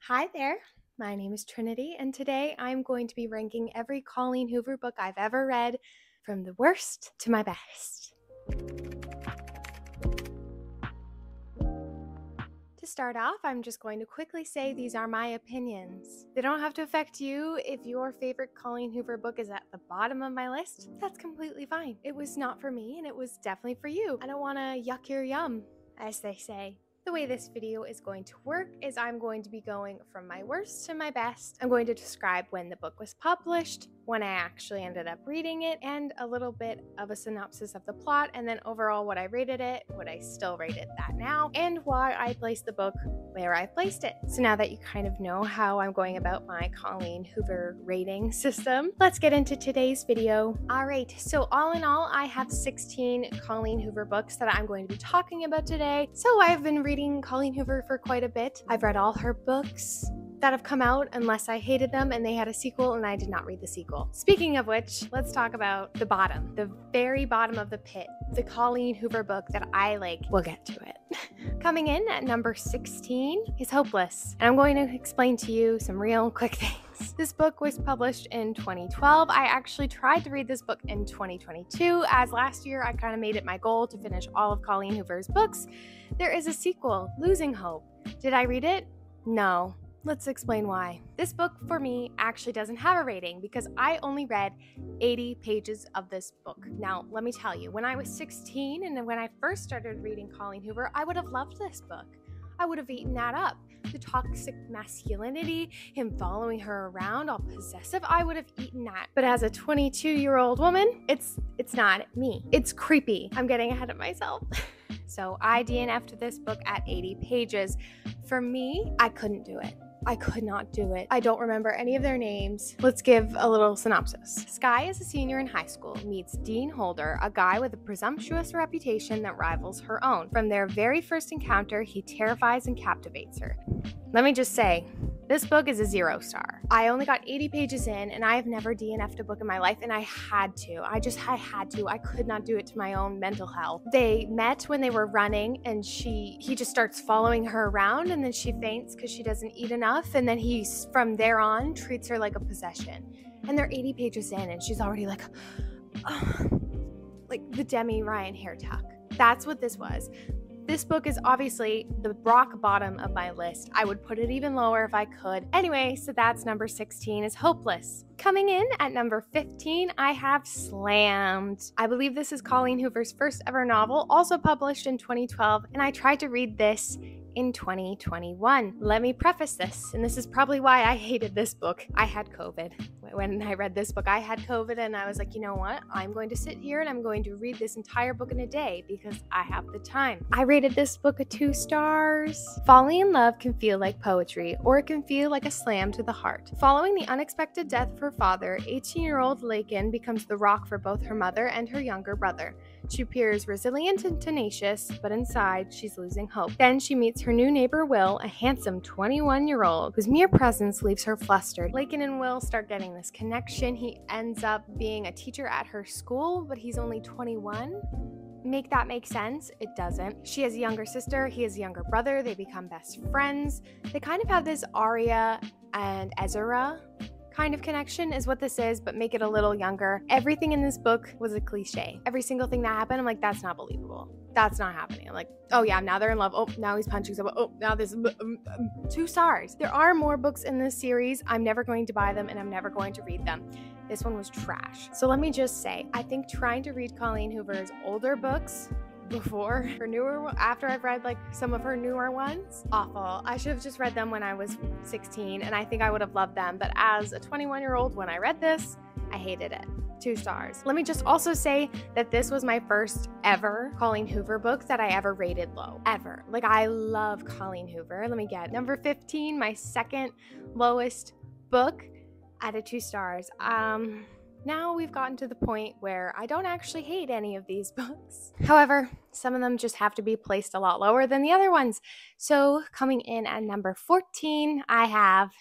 Hi there, my name is Trinity, and today I'm going to be ranking every Colleen Hoover book I've ever read from the worst to my best. To start off, I'm just going to quickly say these are my opinions. They don't have to affect you. If your favorite Colleen Hoover book is at the bottom of my list, that's completely fine. It was not for me, and it was definitely for you. I don't want to yuck your yum, as they say. The way this video is going to work is I'm going to be going from my worst to my best. I'm going to describe when the book was published, when I actually ended up reading it, and a little bit of a synopsis of the plot, and then overall what I rated it, would I still rate it that now, and why I placed the book where I placed it. So now that you kind of know how I'm going about my Colleen Hoover rating system, let's get into today's video. Alright, so all in all, I have 16 Colleen Hoover books that I'm going to be talking about today. So I've been reading Colleen Hoover for quite a bit. I've read all her books that have come out unless I hated them and they had a sequel and I did not read the sequel. Speaking of which, let's talk about the bottom, the very bottom of the pit, the Colleen Hoover book that I like. We'll get to it. Coming in at number 16 is Hopeless, and I'm going to explain to you some real quick things. This book was published in 2012. I actually tried to read this book in 2022, as last year I kind of made it my goal to finish all of Colleen Hoover's books. There is a sequel, Losing Hope. Did I read it? No. Let's explain why. This book for me actually doesn't have a rating because I only read 80 pages of this book. Now, let me tell you, when I was 16 and when I first started reading Colleen Hoover, I would have loved this book. I would have eaten that up. The toxic masculinity, him following her around, all possessive, I would have eaten that. But as a 22-year-old woman, it's not me. It's creepy. I'm getting ahead of myself. So I DNF'd this book at 80 pages. For me, I couldn't do it. I could not do it. I don't remember any of their names. Let's give a little synopsis. Skye is a senior in high school, meets Dean Holder, a guy with a presumptuous reputation that rivals her own. From their very first encounter, he terrifies and captivates her. Let me just say, this book is a 0 star. I only got 80 pages in, and I have never DNF'd a book in my life, and I had to. I had to. I could not do it to my own mental health. They met when they were running, and he just starts following her around, and then she faints because she doesn't eat enough, and then he, from there on, treats her like a possession. And they're 80 pages in, and she's already like, like the Demi Ryan hair tuck. That's what this was. This book is obviously the rock bottom of my list. I would put it even lower if I could. Anyway, so that's number 16 is Hopeless. Coming in at number 15, I have Slammed. I believe this is Colleen Hoover's first ever novel, also published in 2012, and I tried to read this in 2021. Let me preface this, and this is probably why I hated this book. I had COVID. When I read this book, I had COVID, and I was like, you know what? I'm going to sit here and I'm going to read this entire book in a day because I have the time. I rated this book a 2 stars. Falling in love can feel like poetry, or it can feel like a slam to the heart. Following the unexpected death of her father, 18-year-old Lakin becomes the rock for both her mother and her younger brother. She appears resilient and tenacious, but inside, she's losing hope. Then she meets her new neighbor, Will, a handsome 21-year-old whose mere presence leaves her flustered. Lakin and Will start getting this connection. He ends up being a teacher at her school, but he's only 21. Make that make sense? It doesn't. She has a younger sister, he has a younger brother, they become best friends. They kind of have this Arya and Ezra kind of connection is what this is, but make it a little younger. Everything in this book was a cliche. Every single thing that happened, I'm like, that's not believable. That's not happening. I'm like, oh yeah, now they're in love. Oh, now he's punching someone. Oh, now this 2 stars. There are more books in this series. I'm never going to buy them and I'm never going to read them. This one was trash. So let me just say, I think trying to read Colleen Hoover's older books before her newer, after I've read like some of her newer ones, awful. I should have just read them when I was 16 and I think I would have loved them. But as a 21-year-old, when I read this, I hated it. 2 stars. Let me just also say that this was my first ever Colleen Hoover book that I ever rated low. Ever. Like, I love Colleen Hoover. Let me get number 15, my second lowest book at a 2 stars. Now we've gotten to the point where I don't actually hate any of these books. However, some of them just have to be placed a lot lower than the other ones. So coming in at number 14, I have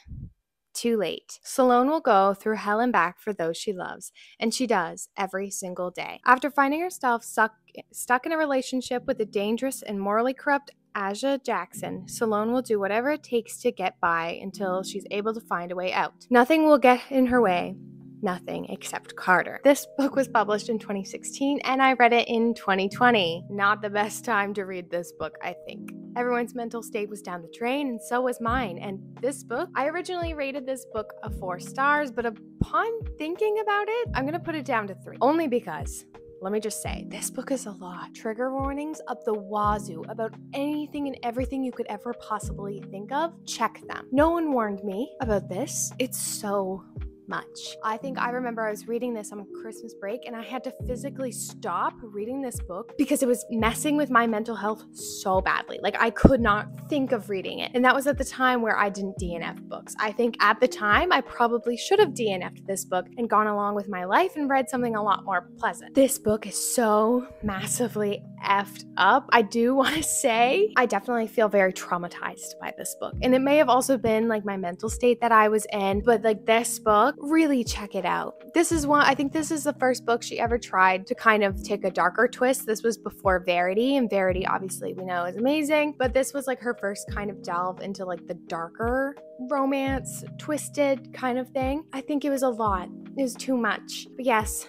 Too Late. Salome will go through hell and back for those she loves, and she does every single day. After finding herself stuck in a relationship with a dangerous and morally corrupt Aja Jackson, Salome will do whatever it takes to get by until she's able to find a way out. Nothing will get in her way. Nothing except Carter. This book was published in 2016 and I read it in 2020. Not the best time to read this book, I think. Everyone's mental state was down the drain and so was mine. And this book, I originally rated this book a 4 stars, but upon thinking about it, I'm gonna put it down to 3. Only because, let me just say, this book is a lot. Trigger warnings up the wazoo about anything and everything you could ever possibly think of. Check them. No one warned me about this. It's so much. I remember I was reading this on Christmas break and I had to physically stop reading this book because it was messing with my mental health so badly. Like I could not think of reading it. And that was at the time where I didn't DNF books. I think at the time I probably should have DNF'd this book and gone along with my life and read something a lot more pleasant. This book is so massively effed up. I do want to say I definitely feel very traumatized by this book. And it may have also been like my mental state that I was in, but like this book, really check it out. I think this is the first book she ever tried to kind of take a darker twist. This was before Verity, and Verity obviously we know is amazing, but this was like her first kind of delve into like the darker romance, twisted kind of thing. I think it was a lot. It was too much. But yes,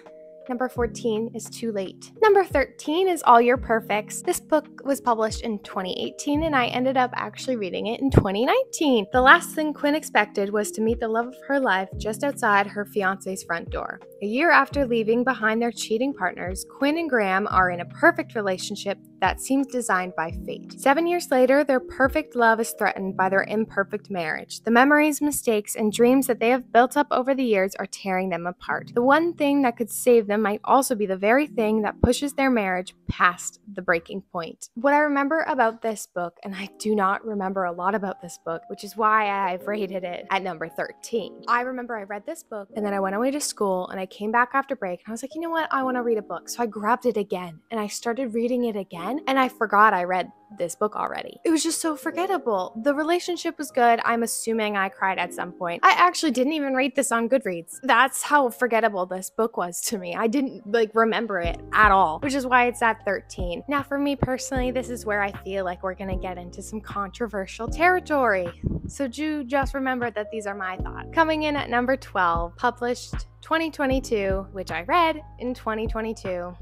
number 14 is Too Late. Number 13 is All Your Perfects. This book was published in 2018 and I ended up actually reading it in 2019. The last thing Quinn expected was to meet the love of her life just outside her fiance's front door. A year after leaving behind their cheating partners, Quinn and Graham are in a perfect relationship that seems designed by fate. 7 years later, their perfect love is threatened by their imperfect marriage. The memories, mistakes, and dreams that they have built up over the years are tearing them apart. The one thing that could save them might also be the very thing that pushes their marriage past the breaking point. What I remember about this book, and I do not remember a lot about this book, which is why I've rated it at number 13. I remember I read this book and then I went away to school and I came back after break and I was like, you know what? I want to read a book. So I grabbed it again and I started reading it again and I forgot I read this book already. It was just so forgettable. The relationship was good. I'm assuming I cried at some point. I actually didn't even rate this on Goodreads. That's how forgettable this book was to me. I didn't remember it at all, which is why it's at 13. Now for me personally, this is where I feel like we're gonna get into some controversial territory. So just remember that these are my thoughts. Coming in at number 12, published 2022, which I read in 2022.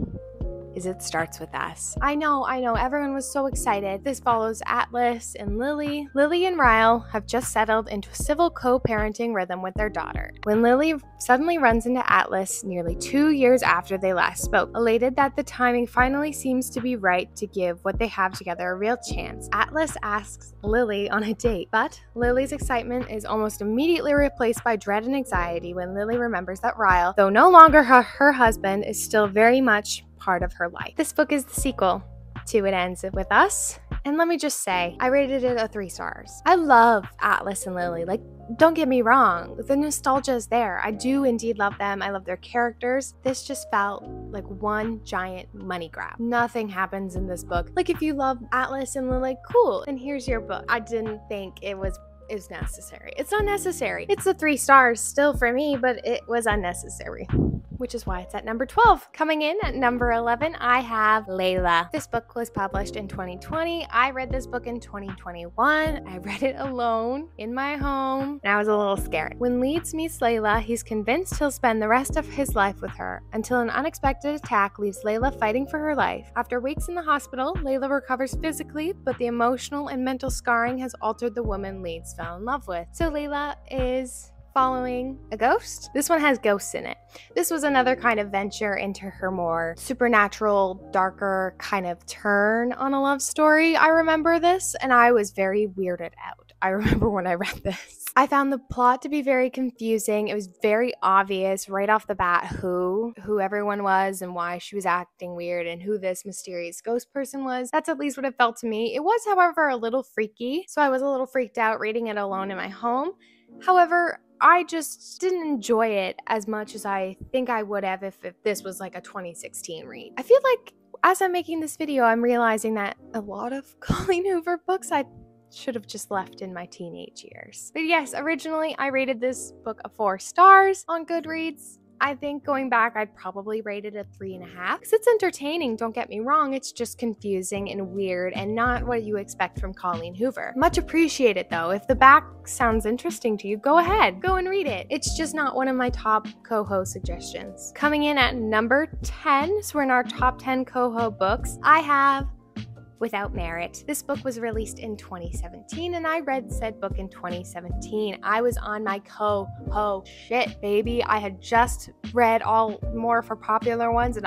Is It Starts With Us. I know, everyone was so excited. This follows Atlas and Lily. Lily and Ryle have just settled into a civil co-parenting rhythm with their daughter, when Lily suddenly runs into Atlas nearly 2 years after they last spoke. Elated that the timing finally seems to be right to give what they have together a real chance, Atlas asks Lily on a date, but Lily's excitement is almost immediately replaced by dread and anxiety when Lily remembers that Ryle, though no longer her husband, is still very much part of her life. This book is the sequel to It Ends With Us, and let me just say, I rated it a 3 stars. I love Atlas and Lily. Don't get me wrong, the nostalgia is there. I do indeed love them. I love their characters. This just felt like one giant money grab. Nothing happens in this book. If you love Atlas and Lily, cool, and here's your book. I didn't think it was necessary. It's unnecessary. It's a 3 stars still for me, but it was unnecessary, which is why it's at number 12. Coming in at number 11, I have Layla. This book was published in 2020. I read this book in 2021. I read it alone in my home, and I was a little scared. When Leeds meets Layla, he's convinced he'll spend the rest of his life with her, until an unexpected attack leaves Layla fighting for her life. After weeks in the hospital, Layla recovers physically, but the emotional and mental scarring has altered the woman Leeds fell in love with. So Layla is following a ghost. This one has ghosts in it. This was another kind of venture into her more supernatural, darker kind of turn on a love story. I remember this and I was very weirded out. I remember when I read this. I found the plot to be very confusing. It was very obvious right off the bat who everyone was and why she was acting weird and who this mysterious ghost person was. That's at least what it felt to me. It was, however, a little freaky, so I was a little freaked out reading it alone in my home. However, I just didn't enjoy it as much as I think I would have if this was like a 2016 read. I feel like as I'm making this video, I'm realizing that a lot of Colleen Hoover books I should have just left in my teenage years. But yes, originally I rated this book a 4 stars on Goodreads. I think going back, I'd probably rate it a 3.5 because it's entertaining, don't get me wrong. It's just confusing and weird and not what you expect from Colleen Hoover. Much appreciated though. If the back sounds interesting to you, go ahead, go and read it. It's just not one of my top coho suggestions. Coming in at number 10, so we're in our top 10 coho books, I have Without Merit. This book was released in 2017 and I read said book in 2017. I was on my coho shit, baby. I had just read all more for popular ones and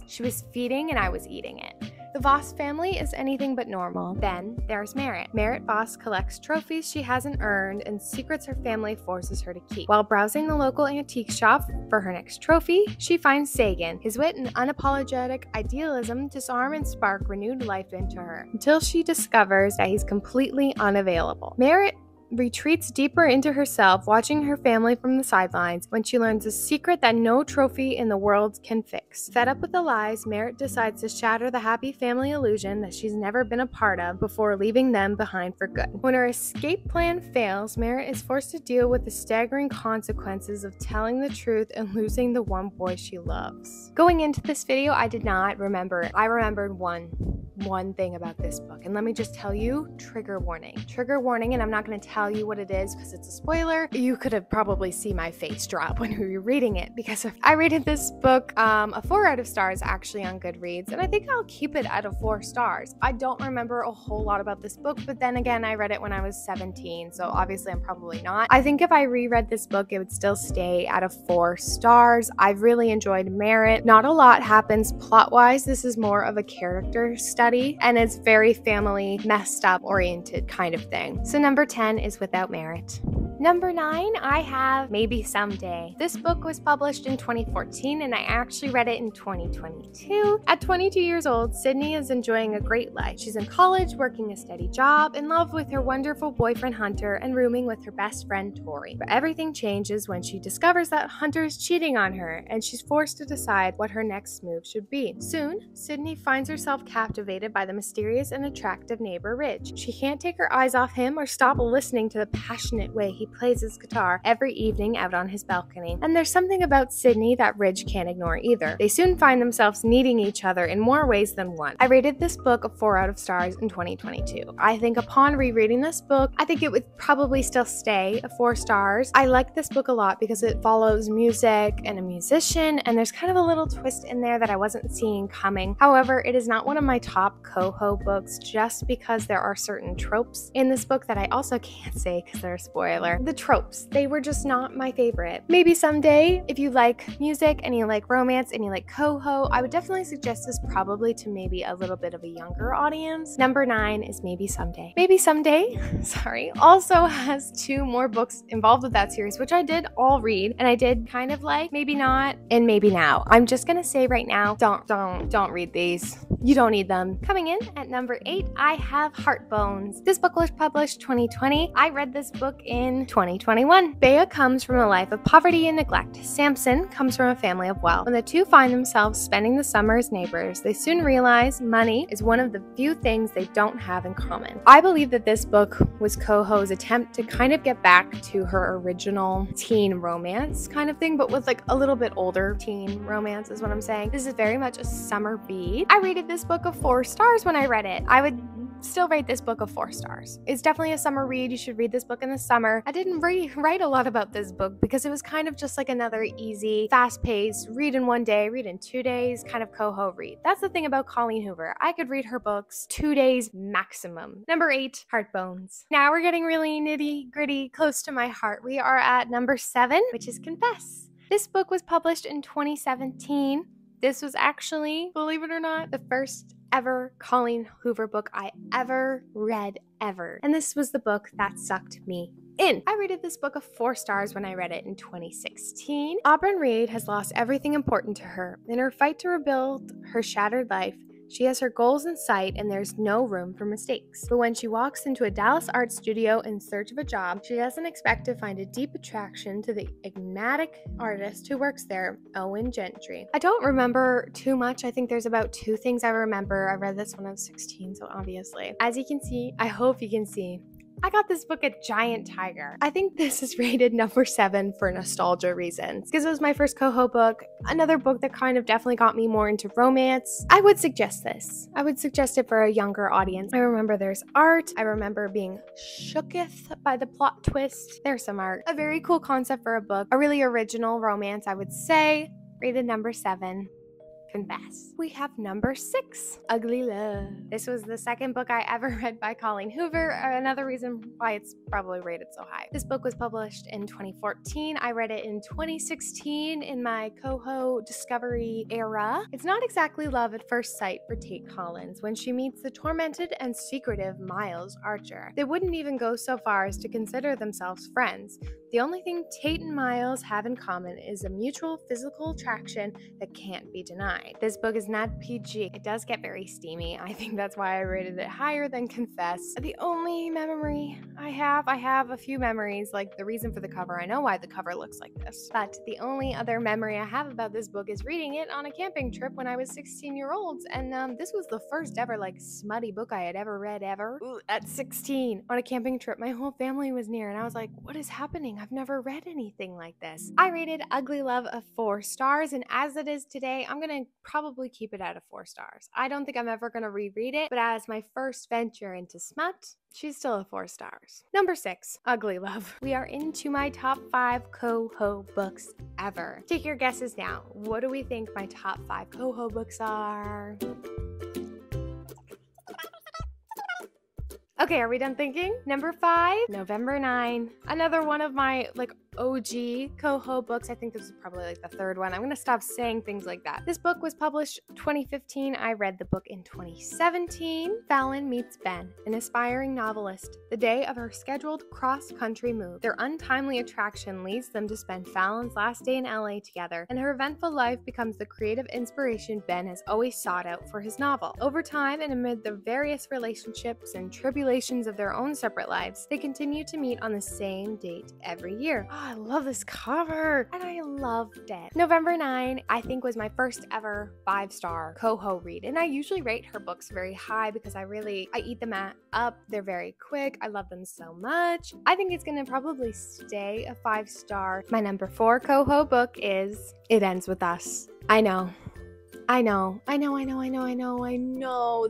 she was feeding and I was eating it. The Voss family is anything but normal. Then there's Merit. Merit Voss collects trophies she hasn't earned and secrets her family forces her to keep. While browsing the local antique shop for her next trophy, she finds Sagan. His wit and unapologetic idealism disarm and spark renewed life into her, until she discovers that he's completely unavailable. Merit retreats deeper into herself, watching her family from the sidelines when she learns a secret that no trophy in the world can fix. Fed up with the lies, Merit decides to shatter the happy family illusion that she's never been a part of before leaving them behind for good. When her escape plan fails, Merit is forced to deal with the staggering consequences of telling the truth and losing the one boy she loves. Going into this video, I did not remember it. I remembered one thing about this book, and let me just tell you, trigger warning, and I'm not going to tell you what it is because it's a spoiler. You could have probably seen my face drop when we were reading it, because I rated this book a 4 out of stars actually on Goodreads, and I think I'll keep it at a 4 stars. I don't remember a whole lot about this book, but then again, I read it when I was 17, so obviously I'm probably not. I think if I reread this book, it would still stay at a 4 stars. I've really enjoyed Merit. Not a lot happens plot-wise. This is more of a character study, and it's very family messed up oriented kind of thing. So number 10 is Without Merit. Number 9, I have Maybe Someday. This book was published in 2014 and I actually read it in 2022. At 22 years old, Sydney is enjoying a great life. She's in college, working a steady job, in love with her wonderful boyfriend Hunter, and rooming with her best friend Tori. But everything changes when she discovers that Hunter is cheating on her and she's forced to decide what her next move should be. Soon, Sydney finds herself captivated by the mysterious and attractive neighbor Ridge. She can't take her eyes off him or stop listening to the passionate way he plays his guitar every evening out on his balcony. And there's something about Sydney that Ridge can't ignore either. They soon find themselves needing each other in more ways than one. I rated this book a 4 out of stars in 2022. I think upon rereading this book, I think it would probably still stay a 4 stars. I like this book a lot because it follows music and a musician, and there's kind of a little twist in there that I wasn't seeing coming. However, it is not one of my top coho books just because there are certain tropes in this book that I also can't say because they're a spoiler. The tropes, they were just not my favorite. Maybe Someday, if you like music and you like romance and you like coho, I would definitely suggest this probably to maybe a little bit of a younger audience. Number 9 is Maybe Someday. Maybe Someday, also has 2 more books involved with that series, which I did all read, and I did kind of like Maybe Not and Maybe Now. I'm just gonna say right now, don't read these. You don't need them. Coming in at number 8, I have Heartbones. This book was published 2020. I read this book in 2021. Bea comes from a life of poverty and neglect. Samson comes from a family of wealth. When the two find themselves spending the summer as neighbors, they soon realize money is one of the few things they don't have in common. I believe that this book was Coho's attempt to kind of get back to her original teen romance kind of thing, but with like a little bit older teen romance is what I'm saying. This is very much a summer read. I rated this book a 4 stars when I read it. I would still rate this book a 4 stars. It's definitely a summer read. You should read this book in the summer. I didn't write a lot about this book because it was kind of just like another easy, fast-paced, read in 1 day, read in 2 days kind of coho read. That's the thing about Colleen Hoover. I could read her books 2 days maximum. Number 8, Heartbones. Now we're getting really nitty-gritty, close to my heart. We are at number 7, which is Confess. This book was published in 2017. This was actually, believe it or not, the first ever Colleen Hoover book I ever read, ever. And this was the book that sucked me in. I rated this book a 4 stars when I read it in 2016. Auburn Reed has lost everything important to her. In her fight to rebuild her shattered life, she has her goals in sight and there's no room for mistakes. But when she walks into a Dallas art studio in search of a job, she doesn't expect to find a deep attraction to the enigmatic artist who works there, Owen Gentry. I don't remember too much. I think there's about 2 things I remember. I read this when I was 16, so obviously. As you can see, I hope you can see, I got this book at Giant Tiger. I think this is rated number 7 for nostalgia reasons, because it was my first Coho book, another book that kind of definitely got me more into romance. I would suggest this. I would suggest it for a younger audience. I remember there's art. I remember being shooketh by the plot twist. There's some art. A very cool concept for a book. A really original romance, I would say. Rated number 7. Confess. We have number 6, Ugly Love. This was the second book I ever read by Colleen Hoover, another reason why it's probably rated so high. This book was published in 2014. I read it in 2016 in my Coho discovery era. It's not exactly love at first sight for Tate Collins when she meets the tormented and secretive Miles Archer. They wouldn't even go so far as to consider themselves friends. The only thing Tate and Miles have in common is a mutual physical attraction that can't be denied. This book is not PG. It does get very steamy. I think that's why I rated it higher than Confess. The only memory I have a few memories, like the reason for the cover. I know why the cover looks like this. But the only other memory I have about this book is reading it on a camping trip when I was 16-year-old. And this was the first ever smutty book I had ever read at 16 on a camping trip. My whole family was near and I was like, what is happening? I've never read anything like this. I rated Ugly Love a 4 stars, and as it is today, I'm gonna probably keep it at a 4 stars. I don't think I'm ever gonna reread it, but as my first venture into smut, she's still a 4 stars. Number 6, Ugly Love. We are into my top 5 Coho books ever. Take your guesses now. What do we think my top 5 Coho books are? Okay, are we done thinking? Number 5, November 9. Another one of my OG Coho books. I think this is probably the third one. I'm gonna stop saying things like that. This book was published 2015. I read the book in 2017. Fallon meets Ben, an aspiring novelist, the day of her scheduled cross-country move. Their untimely attraction leads them to spend Fallon's last day in LA together, and her eventful life becomes the creative inspiration Ben has always sought out for his novel. Over time, and amid the various relationships and tribulations of their own separate lives, they continue to meet on the same date every year. I love this cover, and I loved it. November 9, I think, was my first ever 5-star Coho read, and I usually rate her books very high because I eat them up. They're very quick. I love them so much. I think it's gonna probably stay a 5-star. My number 4 Coho book is It Ends With Us. I know.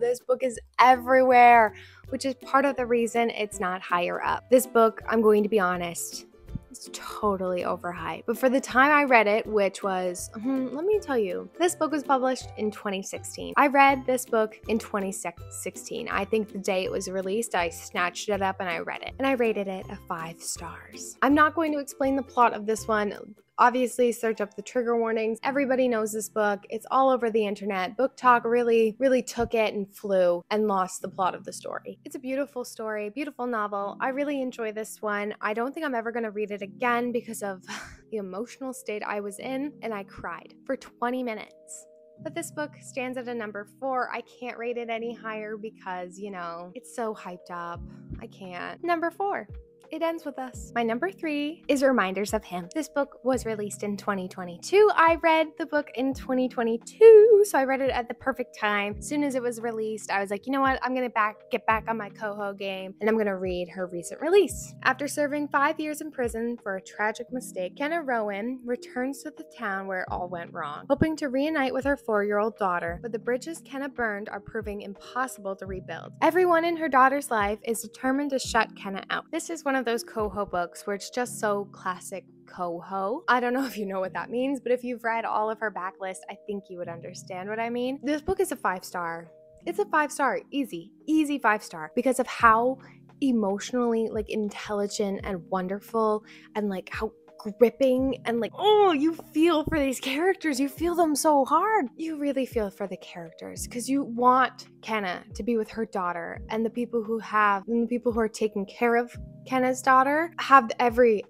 This book is everywhere, which is part of the reason it's not higher up. This book, I'm going to be honest, it's totally overhyped. But for the time I read it, which was, let me tell you, this book was published in 2016. I read this book in 2016. I think the day it was released, I snatched it up and I read it. And I rated it a 5 stars. I'm not going to explain the plot of this one. Obviously, search up the trigger warnings. Everybody knows this book. It's all over the internet. Book Talk really took it and flew and lost the plot of the story. It's a beautiful story, beautiful novel. I really enjoy this one. I don't think I'm ever going to read it again because of the emotional state I was in, and I cried for 20 minutes. But this book stands at a number 4. I can't rate it any higher because, it's so hyped up. I can't. Number 4. It Ends With Us. My number 3 is Reminders of Him. This book was released in 2022. I read the book in 2022, so I read it at the perfect time. As soon as it was released, I was like, you know what? I'm gonna get back on my Coho game, and I'm gonna read her recent release. After serving 5 years in prison for a tragic mistake, Kenna Rowan returns to the town where it all went wrong, hoping to reunite with her 4-year-old daughter, but the bridges Kenna burned are proving impossible to rebuild. Everyone in her daughter's life is determined to shut Kenna out. This is one of those Coho books where it's just so classic Coho. I don't know if you know what that means, but if you've read all of her backlist, I think you would understand what I mean. This book is a 5-star. It's a 5-star, easy 5-star, because of how emotionally intelligent and wonderful and how gripping and you feel for these characters. You feel them so hard. You really feel for the characters because you want Kenna to be with her daughter, and the people who are taking care of Kenna's daughter have every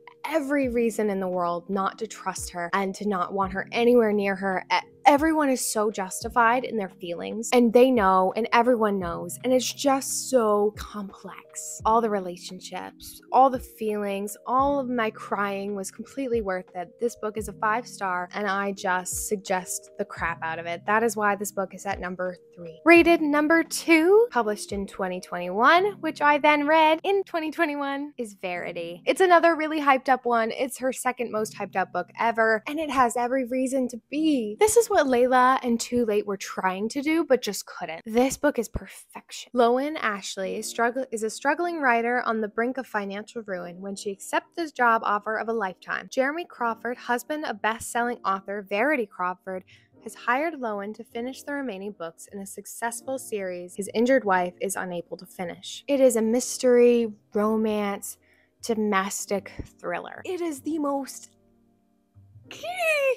reason in the world not to trust her and to not want her anywhere near her everyone is so justified in their feelings, and they know, and everyone knows, and it's just so complex. All the relationships, all the feelings, all of my crying was completely worth it. This book is a 5-star, and I just suggest the crap out of it. That is why this book is at number 3. Rated number 2, published in 2021, which I then read in 2021, is Verity. It's another really hyped up one. It's her second most hyped up book ever, and it has every reason to be. This is what Layla and Too Late were trying to do, but just couldn't. This book is perfection. Loan Ashley is a struggling writer on the brink of financial ruin when she accepts the job offer of a lifetime. Jeremy Crawford, husband of best-selling author Verity Crawford, has hired Loan to finish the remaining books in a successful series his injured wife is unable to finish. It is a mystery, romance, domestic thriller. It is the most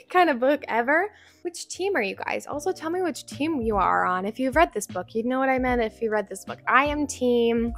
kind of book ever. Which team are you guys? Also, tell me which team you are on. If you've read this book, you'd know what I meant if you read this book. I'm team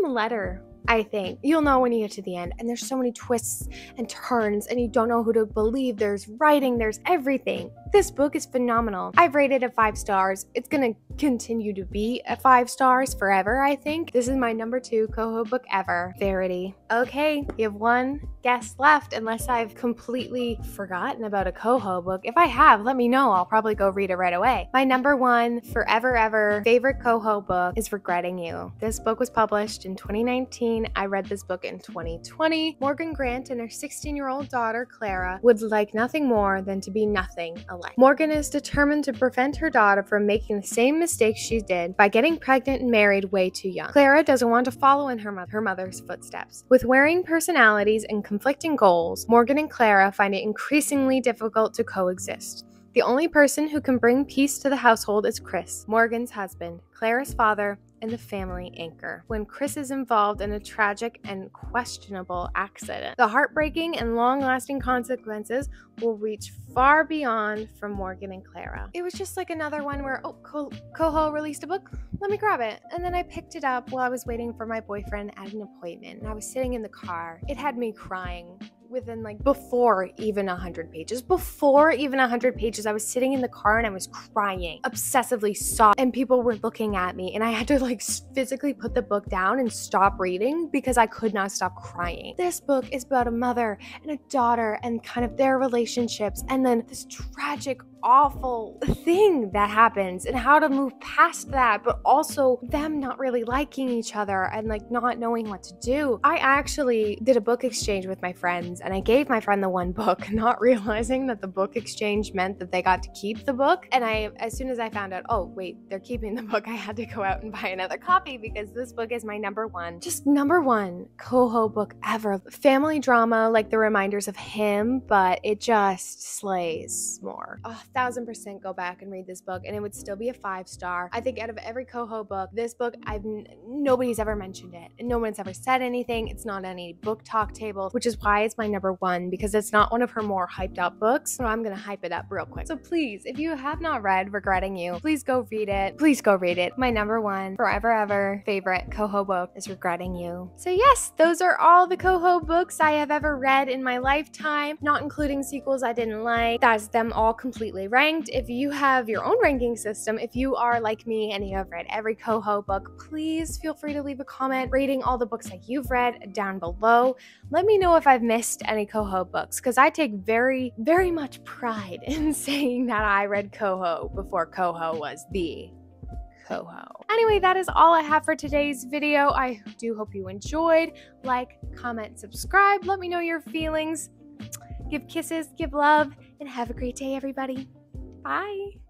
letter. I think you'll know when you get to the end, and there's so many twists and turns, and you don't know who to believe. There's writing, there's everything. This book is phenomenal. I've rated it 5 stars. It's gonna continue to be at 5 stars forever, I think. This is my number 2 Coho book ever, Verity. Okay, you have one guess left, unless I've completely forgotten about a Coho book. If I have, let me know. I'll probably go read it right away. My number 1 forever ever favorite Coho book is Regretting You. This book was published in 2019. I read this book in 2020. Morgan Grant and her 16-year-old daughter, Clara, would like nothing more than to be nothing alike. Morgan is determined to prevent her daughter from making the same mistakes she did by getting pregnant and married way too young. Clara doesn't want to follow in her mother's footsteps. With varying personalities and conflicting goals, Morgan and Clara find it increasingly difficult to coexist. The only person who can bring peace to the household is Chris, Morgan's husband, Clara's father, and the family anchor. When Chris is involved in a tragic and questionable accident, the heartbreaking and long-lasting consequences will reach far beyond from Morgan and Clara. It was just like another one where, Coho released a book, let me grab it. And then I picked it up while I was waiting for my boyfriend at an appointment, and I was sitting in the car. It had me crying within before even 100 pages. Before even 100 pages, I was sitting in the car and I was crying, obsessively sobbing, and people were looking at me, and I had to physically put the book down and stop reading because I could not stop crying. This book is about a mother and a daughter and kind of their relationships, and then this tragic, awful thing that happens and how to move past that, but also them not really liking each other and not knowing what to do. I actually did a book exchange with my friends, and I gave my friend the one book, not realizing that the book exchange meant that they got to keep the book. And as soon as I found out, oh wait, they're keeping the book, I had to go out and buy another copy because this book is my number 1, just number 1 Coho book ever. Family drama, like the reminders of him, but it just slays more. 1,000% go back and read this book, and it would still be a 5-star. I think out of every Coho book, this book, nobody's ever mentioned it, and no one's ever said anything. It's not on any book talk tables, which is why it's my number 1, because it's not one of her more hyped up books. So I'm gonna hype it up real quick. So please, if you have not read Regretting You, please go read it. Please go read it. My number 1 forever ever favorite Coho book is Regretting You. So yes, those are all the Coho books I have ever read in my lifetime, not including sequels I didn't like. That's them all completely ranked. If you have your own ranking system, if you are like me and you have read every Coho book, please feel free to leave a comment rating all the books that you've read down below. Let me know if I've missed any Coho books, because I take very, very much pride in saying that I read Coho before Coho was the Coho. Anyway, that is all I have for today's video. I do hope you enjoyed. Like, comment, subscribe. Let me know your feelings. Give kisses, give love, and have a great day, everybody. Bye.